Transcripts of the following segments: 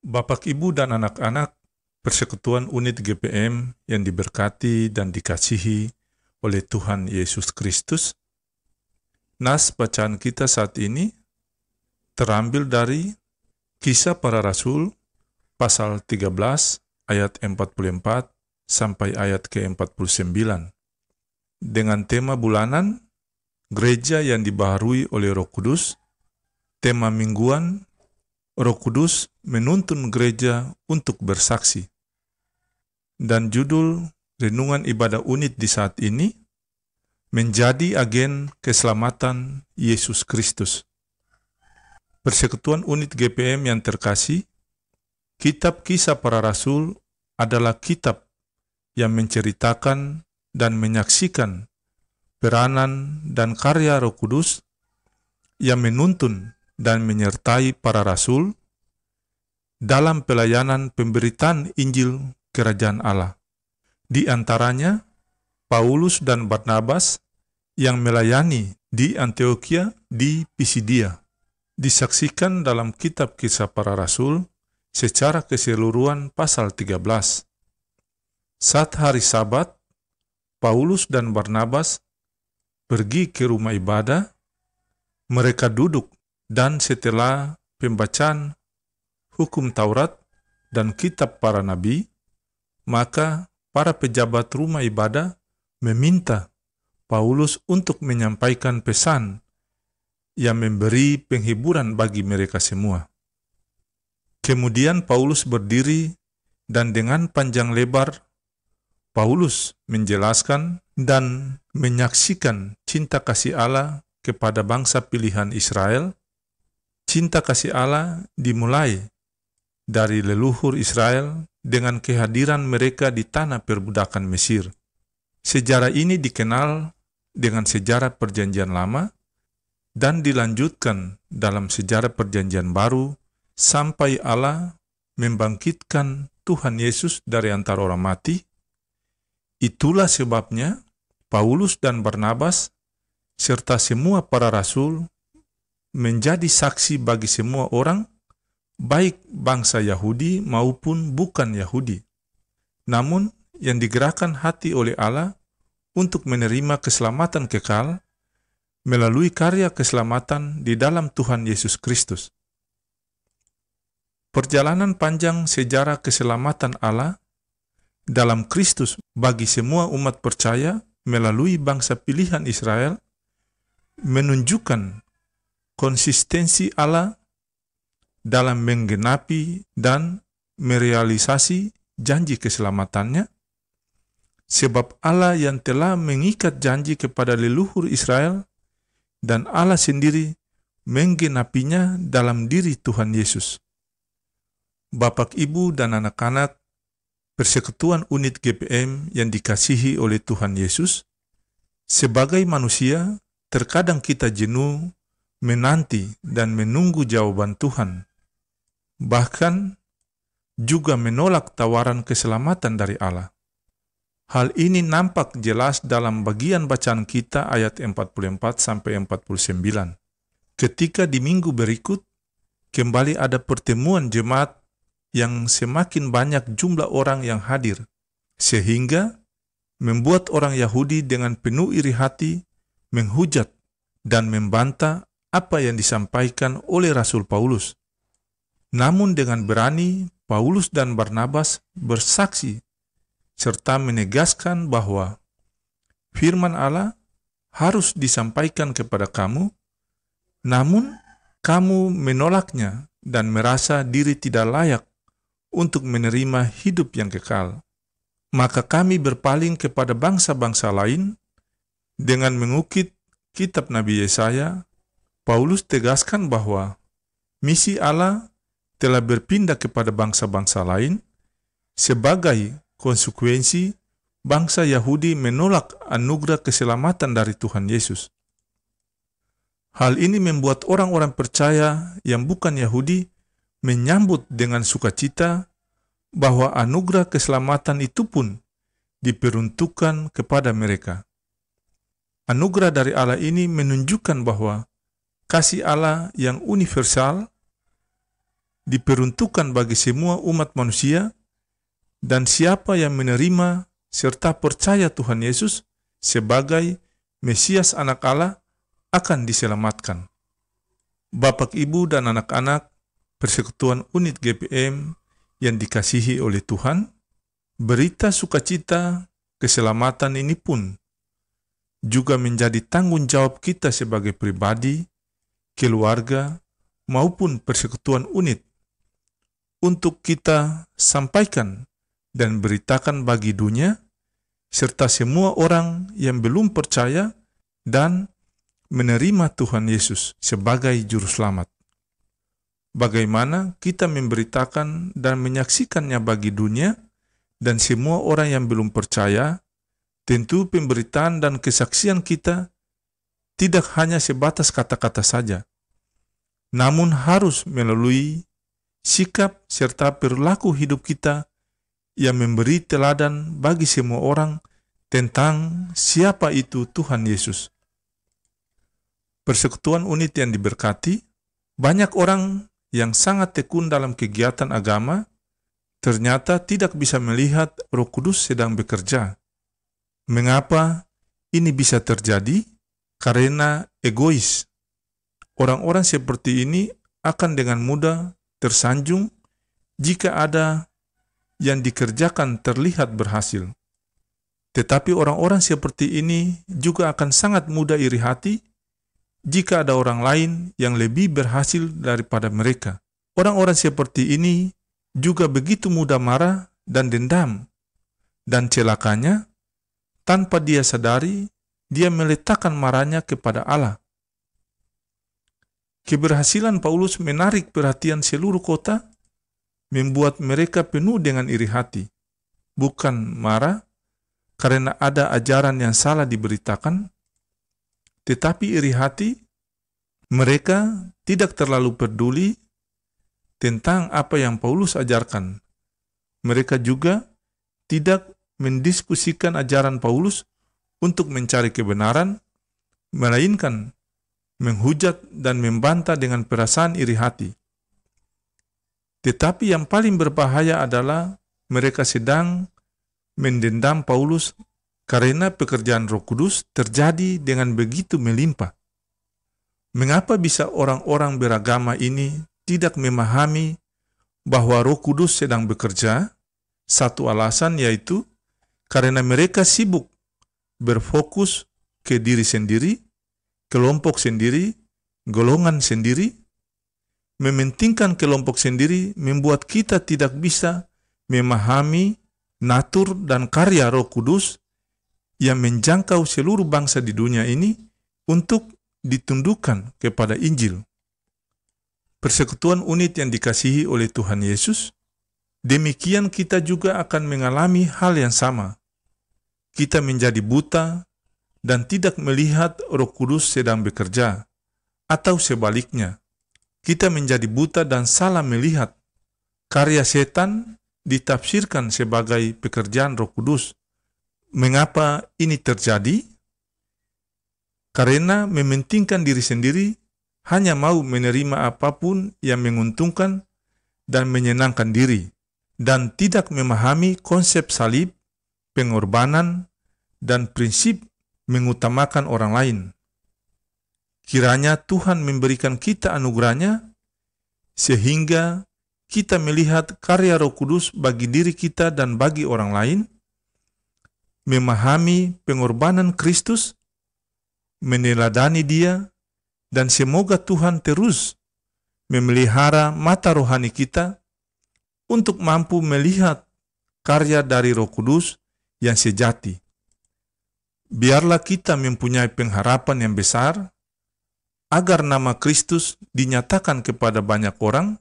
Bapak, Ibu, dan anak-anak Persekutuan Unit GPM yang diberkati dan dikasihi oleh Tuhan Yesus Kristus. Nas bacaan kita saat ini terambil dari Kisah Para Rasul pasal 13 ayat 44 sampai ayat ke-49 dengan tema bulanan Gereja yang dibaharui oleh Roh Kudus, tema mingguan Roh Kudus menuntun gereja untuk bersaksi. Dan judul renungan ibadah unit di saat ini, menjadi agen keselamatan Yesus Kristus. Persekutuan Unit GPM yang terkasih, Kitab Kisah Para Rasul adalah kitab yang menceritakan dan menyaksikan peranan dan karya Roh Kudus yang menuntun dan menyertai para rasul dalam pelayanan pemberitaan Injil Kerajaan Allah. Di antaranya, Paulus dan Barnabas yang melayani di Antioquia di Pisidia. Disaksikan dalam kitab Kisah Para Rasul secara keseluruhan pasal 13. Saat hari Sabat, Paulus dan Barnabas pergi ke rumah ibadah. Mereka duduk dan setelah pembacaan hukum Taurat dan kitab para nabi, maka para pejabat rumah ibadah meminta Paulus untuk menyampaikan pesan yang memberi penghiburan bagi mereka semua. Kemudian Paulus berdiri dan dengan panjang lebar Paulus menjelaskan dan menyaksikan cinta kasih Allah kepada bangsa pilihan Israel. Cinta kasih Allah dimulai dari leluhur Israel dengan kehadiran mereka di tanah perbudakan Mesir. Sejarah ini dikenal dengan sejarah Perjanjian Lama dan dilanjutkan dalam sejarah Perjanjian Baru sampai Allah membangkitkan Tuhan Yesus dari antara orang mati. Itulah sebabnya Paulus dan Barnabas serta semua para rasul menjadi saksi bagi semua orang, baik bangsa Yahudi maupun bukan Yahudi, namun yang digerakkan hati oleh Allah untuk menerima keselamatan kekal melalui karya keselamatan di dalam Tuhan Yesus Kristus. Perjalanan panjang sejarah keselamatan Allah dalam Kristus bagi semua umat percaya melalui bangsa pilihan Israel menunjukkan konsistensi Allah dalam menggenapi dan merealisasi janji keselamatannya, sebab Allah yang telah mengikat janji kepada leluhur Israel dan Allah sendiri menggenapinya dalam diri Tuhan Yesus. Bapak, Ibu, dan anak-anak Persekutuan Unit GPM yang dikasihi oleh Tuhan Yesus, sebagai manusia, terkadang kita jenuh menanti dan menunggu jawaban Tuhan, bahkan juga menolak tawaran keselamatan dari Allah. Hal ini nampak jelas dalam bagian bacaan kita ayat 44 sampai 49. Ketika di minggu berikut kembali ada pertemuan jemaat yang semakin banyak jumlah orang yang hadir, sehingga membuat orang Yahudi dengan penuh iri hati menghujat dan membantah apa yang disampaikan oleh Rasul Paulus. Namun dengan berani, Paulus dan Barnabas bersaksi serta menegaskan bahwa firman Allah harus disampaikan kepada kamu, namun kamu menolaknya dan merasa diri tidak layak untuk menerima hidup yang kekal. Maka kami berpaling kepada bangsa-bangsa lain dengan mengukit kitab Nabi Yesaya. Paulus tegaskan bahwa misi Allah telah berpindah kepada bangsa-bangsa lain sebagai konsekuensi bangsa Yahudi menolak anugerah keselamatan dari Tuhan Yesus. Hal ini membuat orang-orang percaya yang bukan Yahudi menyambut dengan sukacita bahwa anugerah keselamatan itu pun diperuntukkan kepada mereka. Anugerah dari Allah ini menunjukkan bahwa kasih Allah yang universal diperuntukkan bagi semua umat manusia, dan siapa yang menerima serta percaya Tuhan Yesus sebagai Mesias Anak Allah akan diselamatkan. Bapak, Ibu, dan anak-anak Persekutuan Unit GPM yang dikasihi oleh Tuhan, berita sukacita keselamatan ini pun juga menjadi tanggung jawab kita sebagai pribadi, keluarga, maupun Persekutuan Unit untuk kita sampaikan dan beritakan bagi dunia, serta semua orang yang belum percaya dan menerima Tuhan Yesus sebagai Juru Selamat. Bagaimana kita memberitakan dan menyaksikannya bagi dunia dan semua orang yang belum percaya? Tentu pemberitaan dan kesaksian kita tidak hanya sebatas kata-kata saja, namun harus melalui sikap serta perilaku hidup kita yang memberi teladan bagi semua orang tentang siapa itu Tuhan Yesus. Persekutuan Unit yang diberkati, banyak orang yang sangat tekun dalam kegiatan agama ternyata tidak bisa melihat Roh Kudus sedang bekerja. Mengapa ini bisa terjadi? Karena egois. Orang-orang seperti ini akan dengan mudah tersanjung jika ada yang dikerjakan terlihat berhasil. Tetapi orang-orang seperti ini juga akan sangat mudah iri hati jika ada orang lain yang lebih berhasil daripada mereka. Orang-orang seperti ini juga begitu mudah marah dan dendam, dan celakanya, tanpa dia sadari, dia meletakkan marahnya kepada Allah. Keberhasilan Paulus menarik perhatian seluruh kota, membuat mereka penuh dengan iri hati. Bukan marah karena ada ajaran yang salah diberitakan, tetapi iri hati. Mereka tidak terlalu peduli tentang apa yang Paulus ajarkan. Mereka juga tidak mendiskusikan ajaran Paulus untuk mencari kebenaran, melainkan menghujat dan membantah dengan perasaan iri hati. Tetapi yang paling berbahaya adalah mereka sedang mendendam Paulus karena pekerjaan Roh Kudus terjadi dengan begitu melimpah. Mengapa bisa orang-orang beragama ini tidak memahami bahwa Roh Kudus sedang bekerja? Satu alasan yaitu karena mereka sibuk berfokus ke diri sendiri, kelompok sendiri, golongan sendiri. Mementingkan kelompok sendiri membuat kita tidak bisa memahami natur dan karya Roh Kudus yang menjangkau seluruh bangsa di dunia ini untuk ditundukkan kepada Injil. Persekutuan Unit yang dikasihi oleh Tuhan Yesus, demikian kita juga akan mengalami hal yang sama. Kita menjadi buta dan tidak melihat Roh Kudus sedang bekerja, atau sebaliknya, kita menjadi buta dan salah melihat. Karya setan ditafsirkan sebagai pekerjaan Roh Kudus. Mengapa ini terjadi? Karena mementingkan diri sendiri, hanya mau menerima apapun yang menguntungkan dan menyenangkan diri, dan tidak memahami konsep salib, pengorbanan, dan prinsip mengutamakan orang lain. Kiranya Tuhan memberikan kita anugerahnya, sehingga kita melihat karya Roh Kudus bagi diri kita dan bagi orang lain, memahami pengorbanan Kristus, meneladani Dia, dan semoga Tuhan terus memelihara mata rohani kita untuk mampu melihat karya dari Roh Kudus yang sejati. Biarlah kita mempunyai pengharapan yang besar agar nama Kristus dinyatakan kepada banyak orang.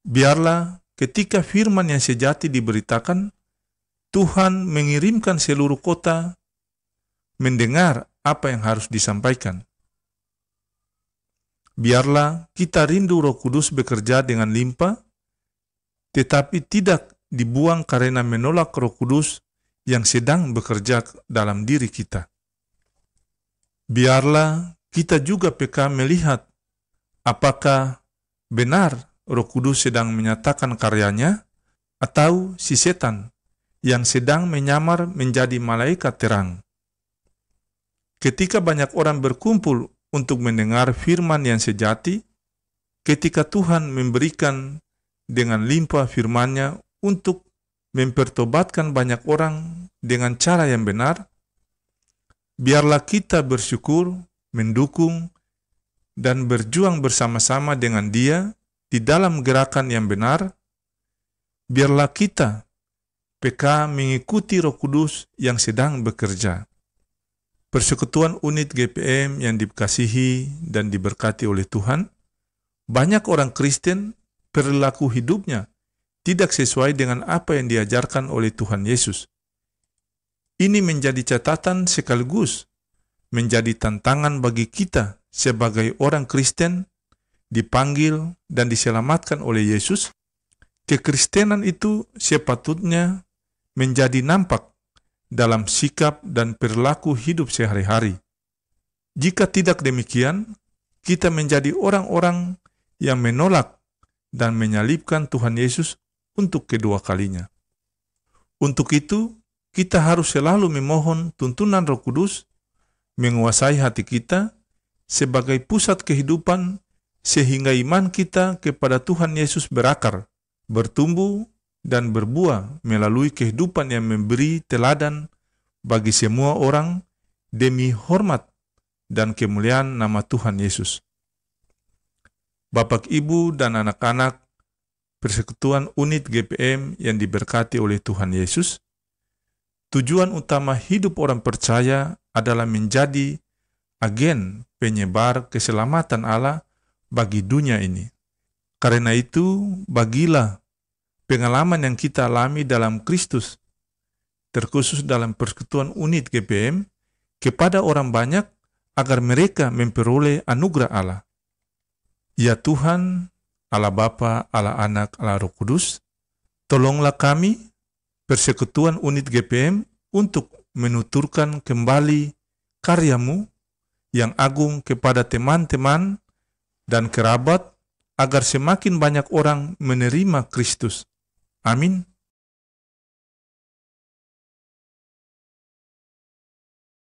Biarlah ketika firman yang sejati diberitakan, Tuhan mengirimkan seluruh kota mendengar apa yang harus disampaikan. Biarlah kita rindu Roh Kudus bekerja dengan limpah, tetapi tidak dibuang karena menolak Roh Kudus yang sedang bekerja dalam diri kita. Biarlah kita juga peka melihat apakah benar Roh Kudus sedang menyatakan karyanya, atau si setan yang sedang menyamar menjadi malaikat terang. Ketika banyak orang berkumpul untuk mendengar firman yang sejati, ketika Tuhan memberikan dengan limpah firman-Nya untuk mempertobatkan banyak orang dengan cara yang benar, biarlah kita bersyukur, mendukung, dan berjuang bersama-sama dengan Dia di dalam gerakan yang benar. Biarlah kita PK mengikuti Roh Kudus yang sedang bekerja. Persekutuan unit GPM yang dikasihi dan diberkati oleh Tuhan, banyak orang Kristen perilaku hidupnya tidak sesuai dengan apa yang diajarkan oleh Tuhan Yesus. Ini menjadi catatan sekaligus menjadi tantangan bagi kita sebagai orang Kristen dipanggil dan diselamatkan oleh Yesus. Kekristenan itu sepatutnya menjadi nampak dalam sikap dan perilaku hidup sehari-hari. Jika tidak demikian, kita menjadi orang-orang yang menolak dan menyalibkan Tuhan Yesus untuk kedua kalinya. Untuk itu, kita harus selalu memohon tuntunan Roh Kudus menguasai hati kita sebagai pusat kehidupan sehingga iman kita kepada Tuhan Yesus berakar, bertumbuh, dan berbuah melalui kehidupan yang memberi teladan bagi semua orang demi hormat dan kemuliaan nama Tuhan Yesus. Bapak, Ibu, dan anak-anak Persekutuan Unit GPM yang diberkati oleh Tuhan Yesus, tujuan utama hidup orang percaya adalah menjadi agen penyebar keselamatan Allah bagi dunia ini. Karena itu, bagilah pengalaman yang kita alami dalam Kristus, terkhusus dalam Persekutuan Unit GPM, kepada orang banyak agar mereka memperoleh anugerah Allah. Ya Tuhan, Allah Bapa, Allah Anak, Allah Roh Kudus, tolonglah kami, Persekutuan Unit GPM, untuk menuturkan kembali karya-Mu yang agung kepada teman-teman dan kerabat, agar semakin banyak orang menerima Kristus. Amin.